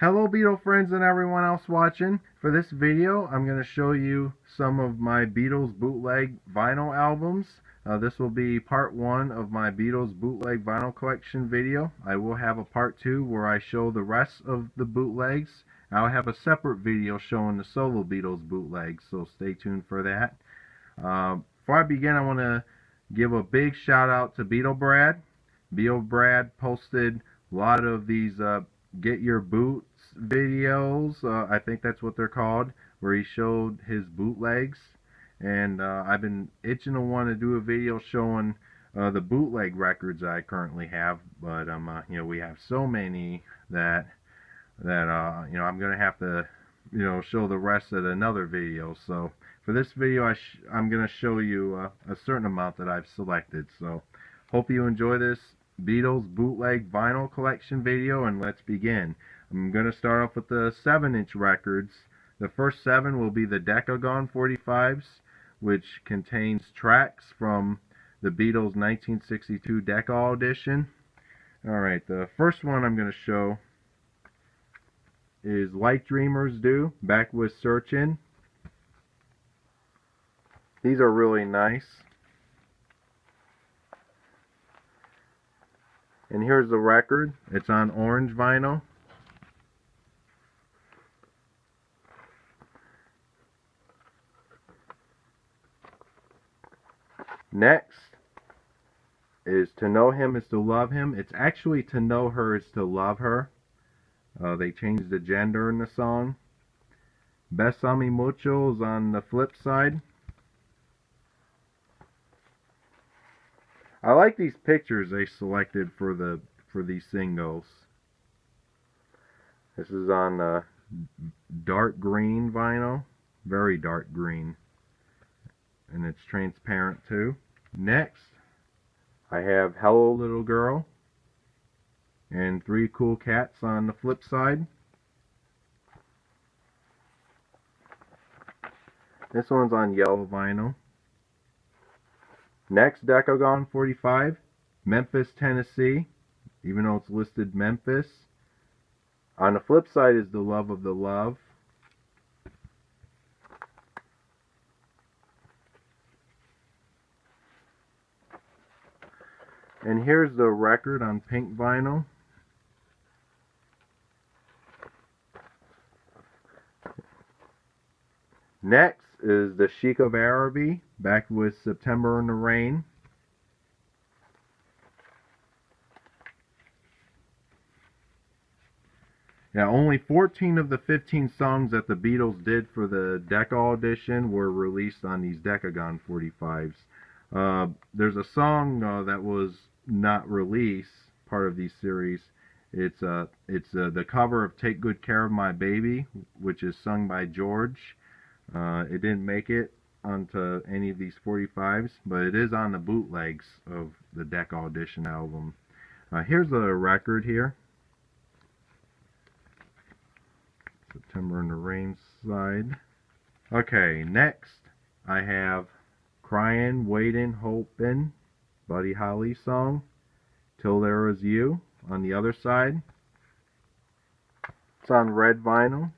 Hello Beatle friends and everyone else watching. For this video I'm going to show you some of my Beatles Bootleg Vinyl albums. This will be part 1 of my Beatles Bootleg Vinyl Collection video. I will have a part 2 where I show the rest of the bootlegs. I'll have a separate video showing the solo Beatles bootlegs, so stay tuned for that. Before I begin, I want to give a big shout out to Beatle Brad. Beatle Brad posted a lot of these Get Your Boots videos, I think that's what they're called, where he showed his bootlegs, and I've been itching to want to do a video showing the bootleg records I currently have, but we have so many that I'm gonna have to show the rest at another video. So for this video I'm gonna show you a certain amount that I've selected. So hope you enjoy this Beatles Bootleg Vinyl Collection video, and let's begin. I'm going to start off with the 7-inch records. The first 7 will be the Decagon 45s, which contains tracks from the Beatles 1962 Decagon edition. Alright, the first one I'm going to show is Like Dreamers Do, Back with Searchin'. These are really nice. And here's the record. It's on orange vinyl. Next is To Know Him Is to Love Him. It's actually To Know Her Is to Love Her. They changed the gender in the song. Besame Mucho is on the flip side. I like these pictures they selected for these singles. This is on dark green vinyl, very dark green, and it's transparent too. Next, I have Hello Little Girl and Three Cool Cats on the flip side. This one's on yellow vinyl. Next, Decagon 45, Memphis, Tennessee, even though it's listed Memphis. On the flip side is The Love of the Love. And here's the record on pink vinyl. Next is the Sheik of Araby, Back with September in the Rain. Now, only 14 of the 15 songs that the Beatles did for the Decagon edition were released on these Decagon 45s. There's a song that was not released, part of these series. It's the cover of Take Good Care of My Baby, which is sung by George. It didn't make it onto any of these 45s, but it is on the bootlegs of the Decagon edition album. Here's the record here. September in the Rain side. Okay, next I have Crying, Waiting, Hoping, Buddy Holly song, Till There Was You on the other side. It's on red vinyl.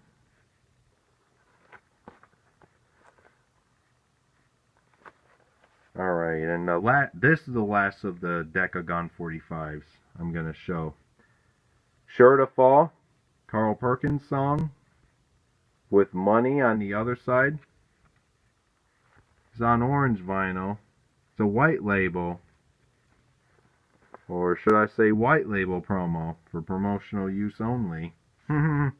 Alright, and this is the last of the Decagon 45s I'm going to show. Sure to Fall, Carl Perkins song, with Money on the other side. It's on orange vinyl. It's a white label, or should I say white label promo, for promotional use only. Alright,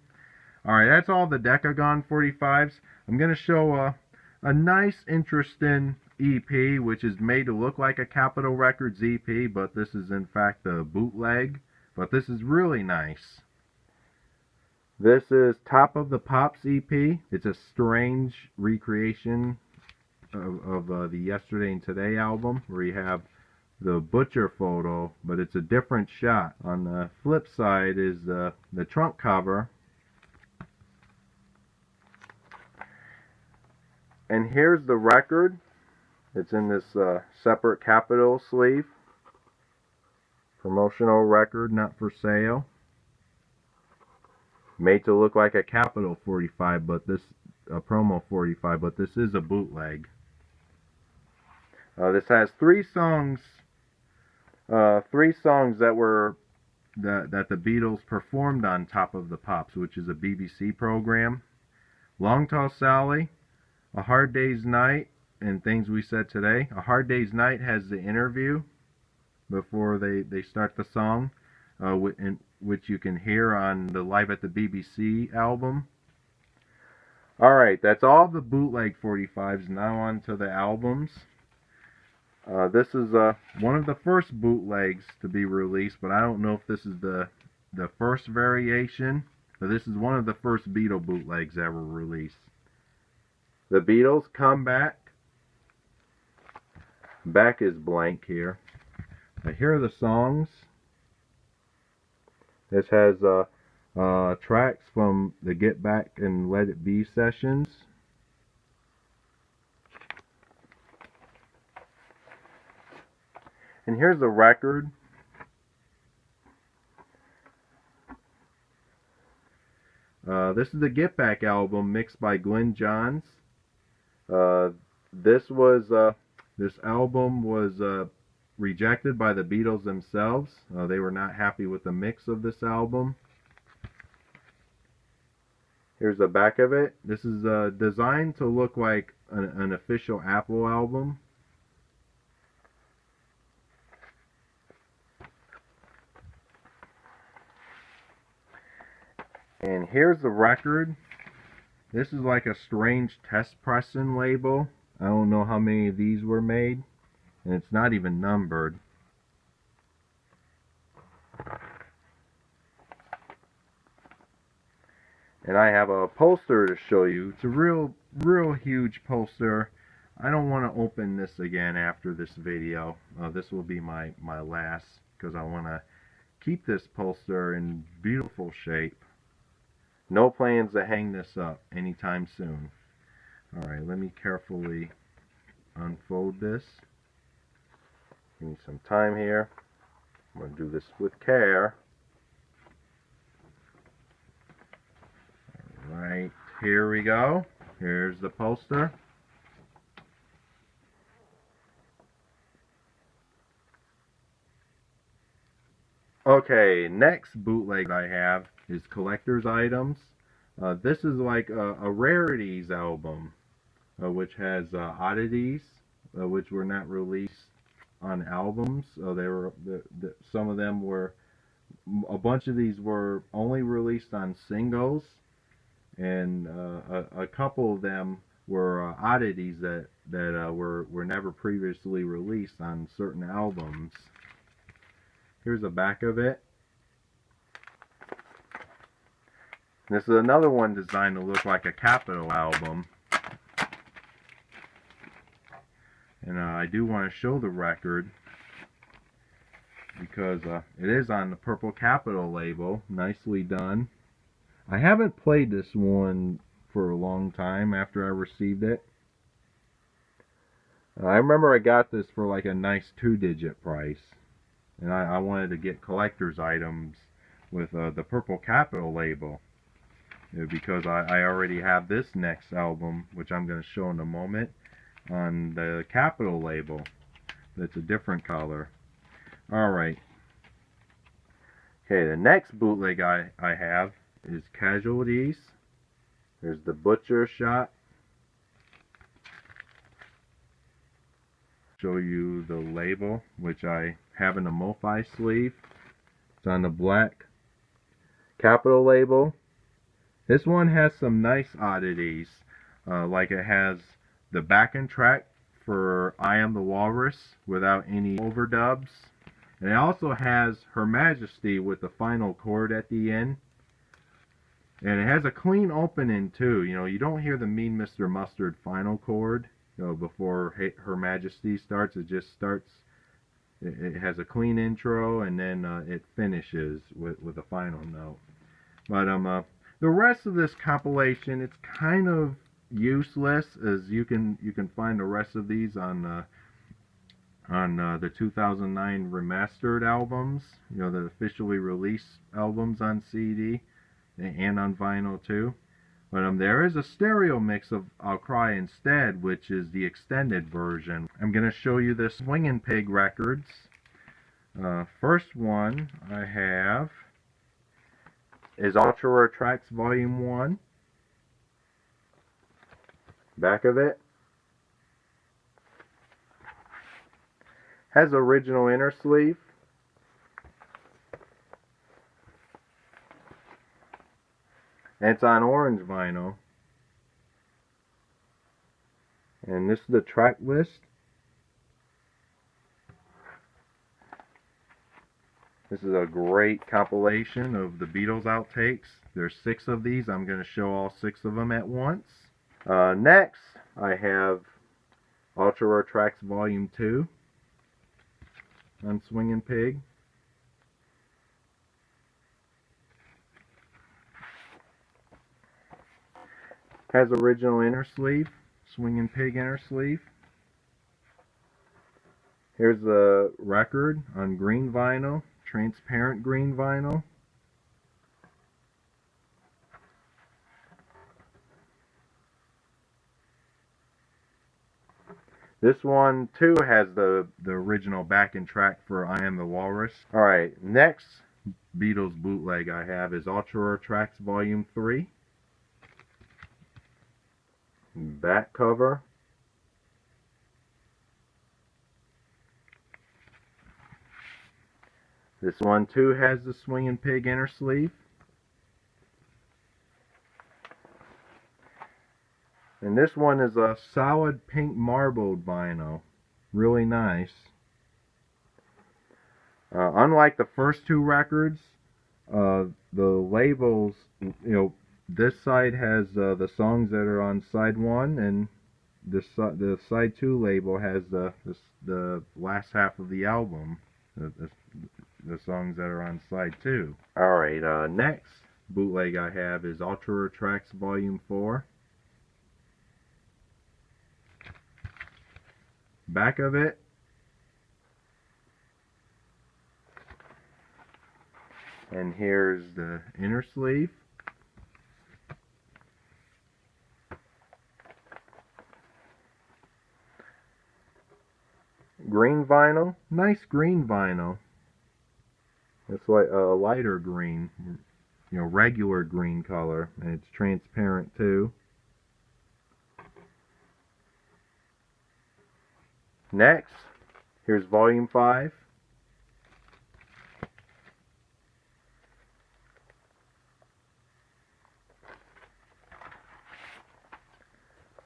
that's all the Decagon 45s. I'm going to show a nice, interesting EP, which is made to look like a Capitol Records EP, but this is in fact a bootleg. But this is really nice. This is Top of the Pops EP. It's a strange recreation of the Yesterday and Today album, where you have the Butcher photo, but it's a different shot. On the flip side is the trunk cover. And here's the record. It's in this separate Capitol sleeve. Promotional record, not for sale. made to look like a Capitol 45, but this a promo 45, but this is a bootleg. This has three songs that were that the Beatles performed on Top of the Pops, which is a BBC program. Long Tall Sally, A Hard Day's Night, and Things We Said Today. A Hard Day's Night has the interview before they start the song, which you can hear on the Live at the BBC album. Alright, that's all the bootleg 45s. Now on to the albums. This is one of the first bootlegs to be released, but I don't know if this is the first variation, but this is one of the first Beatle bootlegs ever released. The Beatles Come Back. Back is blank here. Here are the songs. This has tracks from the Get Back and Let It Be sessions. And here's the record. This is the Get Back album mixed by Glenn Johns. This album was rejected by the Beatles themselves. They were not happy with the mix of this album. Here's the back of it. This is designed to look like an official Apple album. And here's the record. This is like a strange test pressing label. I don't know how many of these were made. And it's not even numbered. And I have a poster to show you. It's a real huge poster. I don't want to open this again after this video. This will be my last, because I want to keep this poster in beautiful shape. No plans to hang this up anytime soon. Alright, let me carefully unfold this. Give me some time here. I'm going to do this with care. Alright, here we go. Here's the poster. Okay, next bootleg I have is collector's items. This is like a rarities album, which has oddities, which were not released on albums. They were some of them were. A bunch of these were only released on singles, and a couple of them were oddities that were never previously released on certain albums. Here's the back of it. This is another one designed to look like a Capitol album. And I do want to show the record because it is on the purple Capitol label. Nicely done. I haven't played this one for a long time after I received it. I remember I got this for like a nice 2-digit price. And I wanted to get collector's items with the purple Capitol label. Because I already have this next album, which I'm going to show in a moment, on the Capitol label. That's a different color. Alright. Okay, the next bootleg I have is Casualties. There's the Butcher shot. Show you the label, which I have in a MoFi sleeve. It's on the black Capitol label. This one has some nice oddities, like it has the backing track for I Am the Walrus without any overdubs. And it also has Her Majesty with the final chord at the end. And it has a clean opening too. You know, you don't hear the Mean Mr. Mustard final chord, you know, before Her Majesty starts. It just starts, it has a clean intro, and then it finishes with a final note. But the rest of this compilation, it's kind of useless, as you can find the rest of these on the 2009 remastered albums, you know, the officially released albums on CD. and on vinyl too. But there is a stereo mix of I'll Cry Instead, which is the extended version. I'm going to show you the Swingin' Pig records. First one I have is Ultra Rare Trax Volume 1. Back of it has original inner sleeve. And it's on orange vinyl. And this is the track list. This is a great compilation of the Beatles outtakes. There's 6 of these. I'm going to show all 6 of them at once. Next, I have Ultra Rare Trax Volume 2 on Swingin' Pig. Has original inner sleeve, Swingin' Pig inner sleeve. Here's the record on green vinyl, transparent green vinyl. This one too has the original backing track for I Am the Walrus. Alright, next Beatles bootleg I have is Ultra Rare Trax Volume 3. Back cover. This one too has the Swingin' Pig inner sleeve. And this one is a solid pink marbled vinyl. Really nice. Unlike the first 2 records, the labels, this side has the songs that are on side 1, and the side 2 label has the last half of the album, the songs that are on side 2. Alright, next bootleg I have is Ultra Rare Trax Volume 4. Back of it and here's the inner sleeve. Green vinyl, nice green vinyl. It's like a lighter green, regular green color, and it's transparent too. Next, here's Volume 5.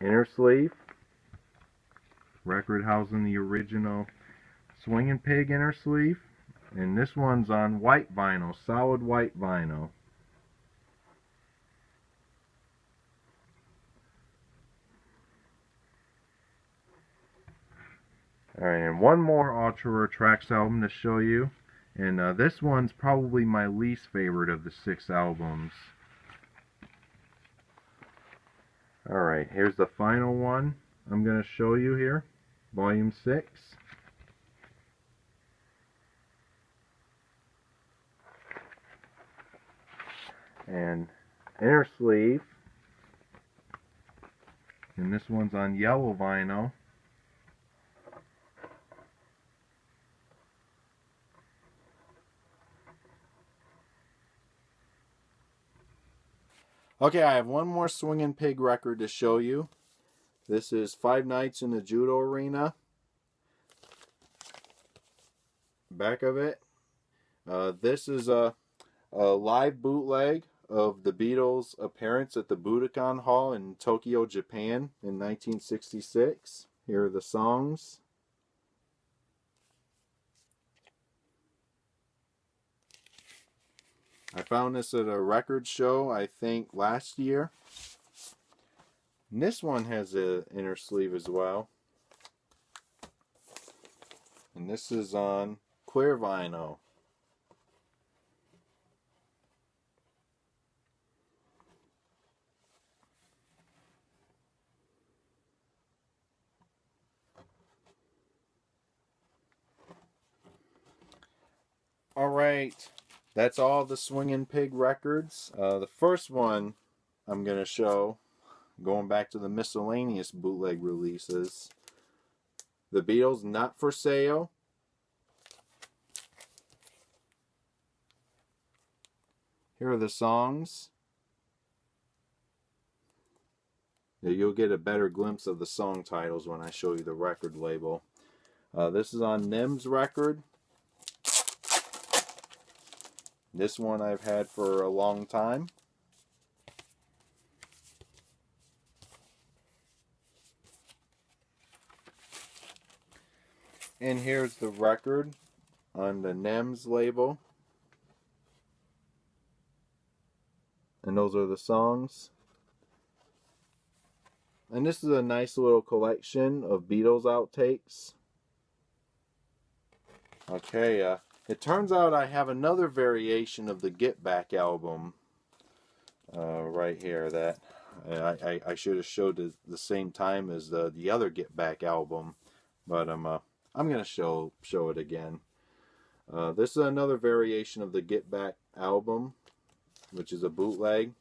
Inner sleeve. Record housing the original Swingin' Pig inner sleeve. And this one's on white vinyl, solid white vinyl. Alright, and one more Ultra Rare Trax album to show you. And this one's probably my least favorite of the 6 albums. Alright, here's the final one I'm going to show you here. Volume 6. And inner sleeve. And this one's on yellow vinyl. Okay, I have one more Swingin' Pig record to show you. This is 5 Nights in the Judo Arena. Back of it. This is a live bootleg of the Beatles' appearance at the Budokan Hall in Tokyo, Japan in 1966. Here are the songs. I found this at a record show, I think, last year. And this one has an inner sleeve as well. And this is on clear vinyl. Alright, That's all the Swingin' Pig records. The first one I'm going to show, going back to the miscellaneous bootleg releases, the Beatles Not For Sale. Here are the songs. You'll get a better glimpse of the song titles when I show you the record label. This is on Nim's record. This one I've had for a long time. And here's the record on the NEMS label. And those are the songs. And this is a nice little collection of Beatles outtakes. Okay, it turns out I have another variation of the Get Back album right here that I should have showed at the same time as the other Get Back album, but I'm going to show it again. This is another variation of the Get Back album, which is a bootleg.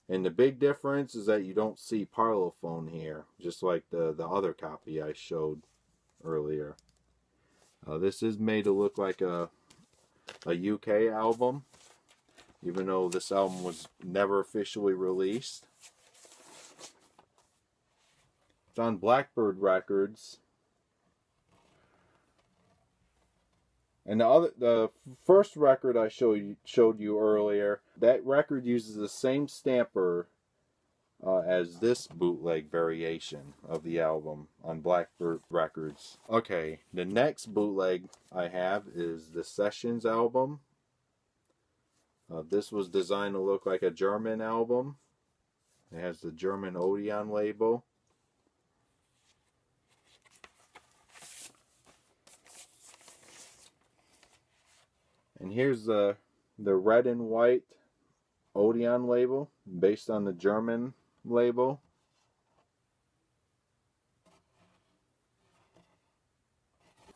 And the big difference is that you don't see Parlophone here, just like the other copy I showed earlier. This is made to look like a UK album, even though this album was never officially released. It's on Blackbird Records. And the first record I showed you earlier, that record uses the same stamper as this bootleg variation of the album on Blackbird Records. Okay, the next bootleg I have is the Sessions album. This was designed to look like a German album. It has the German Odeon label. And here's the red and white Odeon label based on the German label.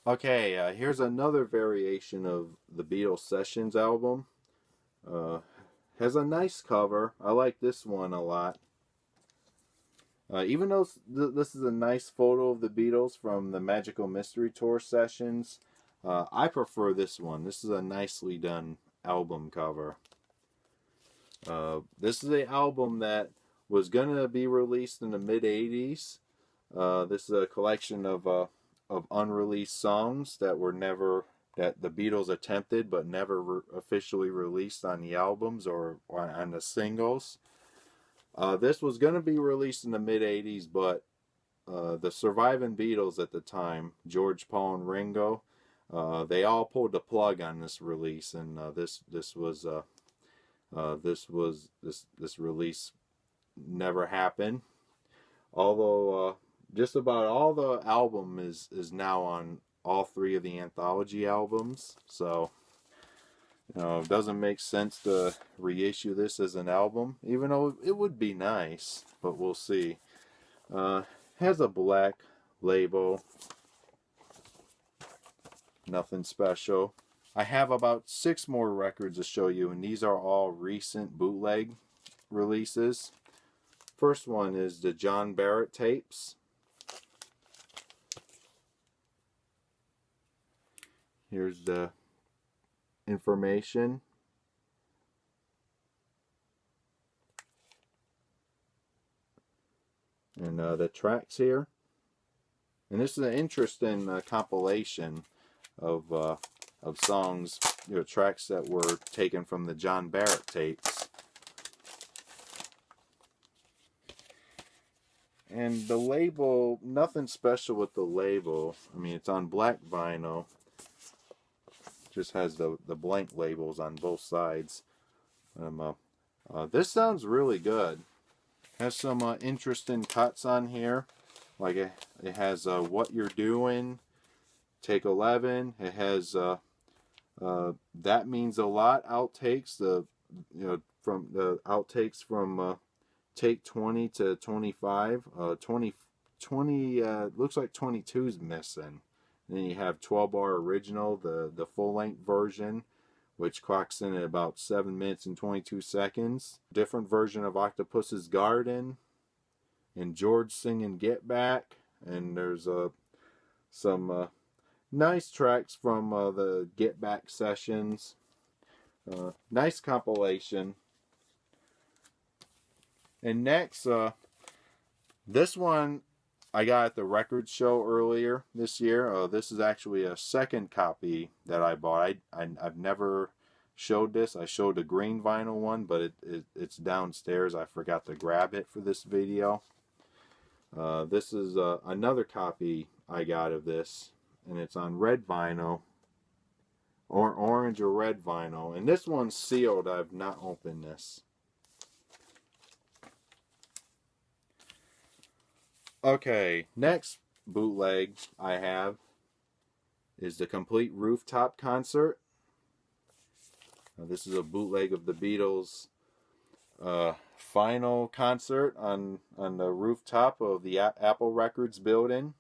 Okay, here's another variation of the Beatles Sessions album. Has a nice cover. I like this one a lot. Even though this is a nice photo of the Beatles from the Magical Mystery Tour sessions, I prefer this one. This is a nicely done album cover. This is an album that was going to be released in the mid-'80s. This is a collection of unreleased songs that the Beatles attempted but never officially released on the albums or on the singles. This was going to be released in the mid-'80s, but the surviving Beatles at the time, George, Paul, and Ringo, they all pulled the plug on this release, and this release never happened. Although just about all the album is now on all three of the anthology albums, so it doesn't make sense to reissue this as an album, even though it would be nice, but we'll see. Has a black label. Nothing special. I have about 6 more records to show you, and these are all recent bootleg releases. First one is the John Barrett tapes. Here's the information. And the tracks here. And this is an interesting compilation of songs, tracks that were taken from the John Barrett tapes. And the label, nothing special with the label. I mean, it's on black vinyl. Just has the blank labels on both sides. This sounds really good. Has some interesting cuts on here. Like it has What You're Doing, Take 11. It has That Means a Lot outtakes. From the outtakes from take 20 to 25. 20 looks like 22 is missing. And then you have 12 bar original, the full length version which clocks in at about 7 minutes and 22 seconds. Different version of Octopus's Garden, and George singing Get Back, and there's some nice tracks from the Get Back sessions. Nice compilation. And next, this one I got at the record show earlier this year. This is actually a second copy that I bought. I've never showed this. I showed a green vinyl one, but it's downstairs. I forgot to grab it for this video. This is another copy I got of this, and it's on red vinyl, or orange or red vinyl. And this one's sealed. I've not opened this. Okay, next bootleg I have is the complete rooftop concert. This is a bootleg of the Beatles final concert on the rooftop of the Apple Records building,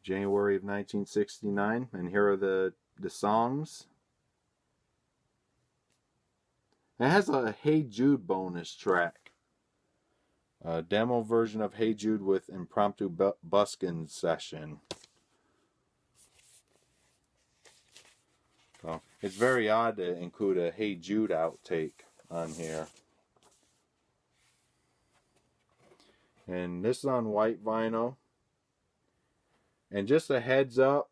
January of 1969. And here are the songs. It has a Hey Jude bonus track. A demo version of Hey Jude with impromptu buskin session. So it's very odd to include a Hey Jude outtake on here. And this is on white vinyl. And just a heads up,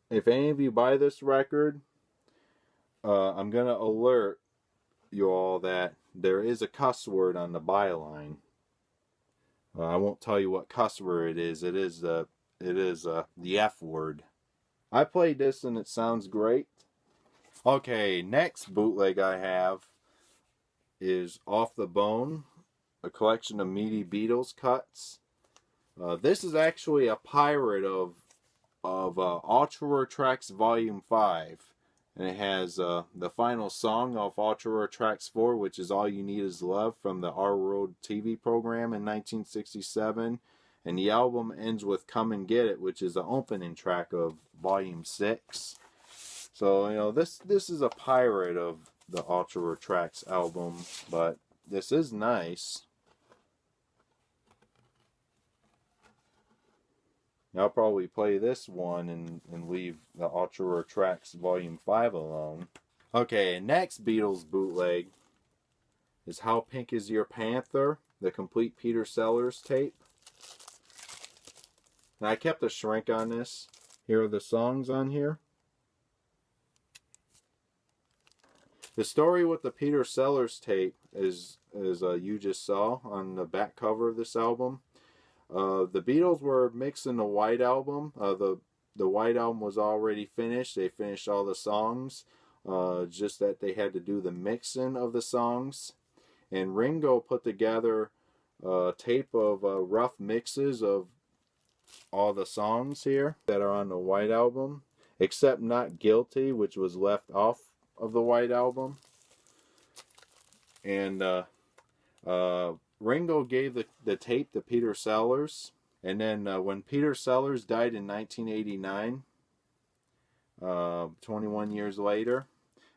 if any of you buy this record, I'm going to alert you all that there is a cuss word on the byline. I won't tell you what cuss word it is. It is the F word. I played this and it sounds great. Okay, next bootleg I have is Off the Bone, a collection of meaty Beatles cuts. This is actually a pirate of Ultra Trax Volume 5. And it has the final song of Ultra Trax 4, which is All You Need Is Love, from the Our World TV program in 1967. And the album ends with Come and Get It, which is the opening track of Volume 6. So, you know, this is a pirate of the Ultra Trax album, but this is nice. I'll probably play this one and leave the Ultra Trax Volume 5 alone. Okay, next Beatles bootleg is How Pink Is Your Panther, the complete Peter Sellers tape. Now, I kept a shrink on this. Here are the songs on here. The story with the Peter Sellers tape is you just saw on the back cover of this album. The Beatles were mixing the White Album. The White Album was already finished. They finished all the songs. Just that they had to do the mixing of the songs. And Ringo put together a tape of rough mixes of all the songs here that are on the White Album, except Not Guilty, which was left off of the White Album. And Ringo gave the tape to Peter Sellers, and then when Peter Sellers died in 1989, 21 years later,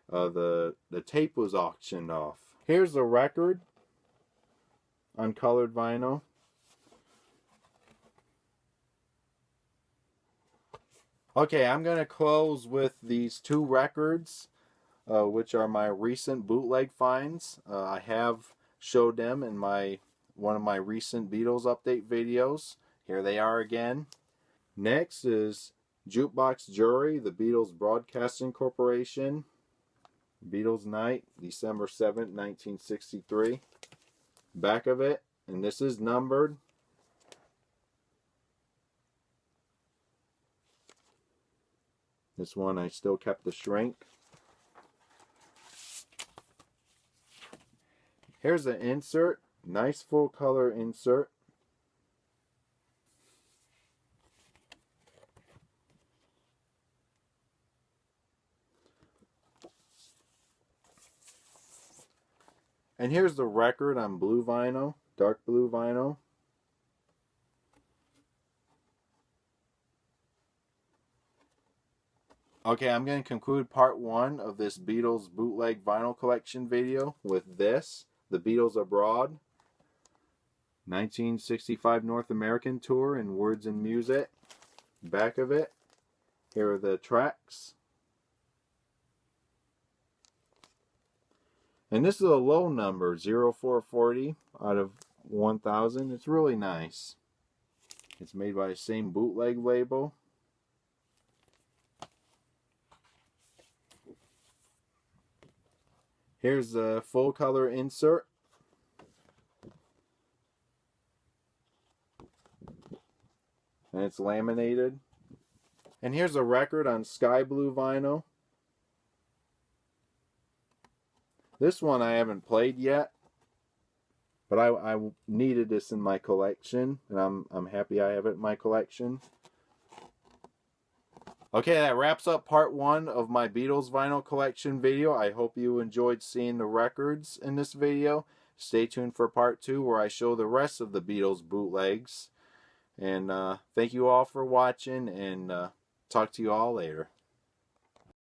the tape was auctioned off. Here's the record on colored vinyl. Okay, I'm going to close with these two records, which are my recent bootleg finds. I have showed them in one of my recent Beatles update videos. Here they are again. Next is Jukebox Jury, the Beatles Broadcasting Corporation. Beatles Night, December 7th, 1963. Back of it, and this is numbered. This one I still kept the shrink. Here's the insert. Nice full color insert. And here's the record on blue vinyl, dark blue vinyl. Okay, I'm going to conclude part 1 of this Beatles Bootleg Vinyl Collection video with this, The Beatles Abroad, 1965 North American Tour in Words and Music. Back of it, here are the tracks. And this is a low number, 0440 out of 1000. It's really nice. It's made by the same bootleg label. Here's the full color insert. And it's laminated. And here's a record on sky blue vinyl. This one I haven't played yet, but I needed this in my collection, and I'm happy I have it in my collection. Okay, that wraps up part 1 of my Beatles vinyl collection video. I hope you enjoyed seeing the records in this video. Stay tuned for part 2 where I show the rest of the Beatles bootlegs. And thank you all for watching, and talk to you all later.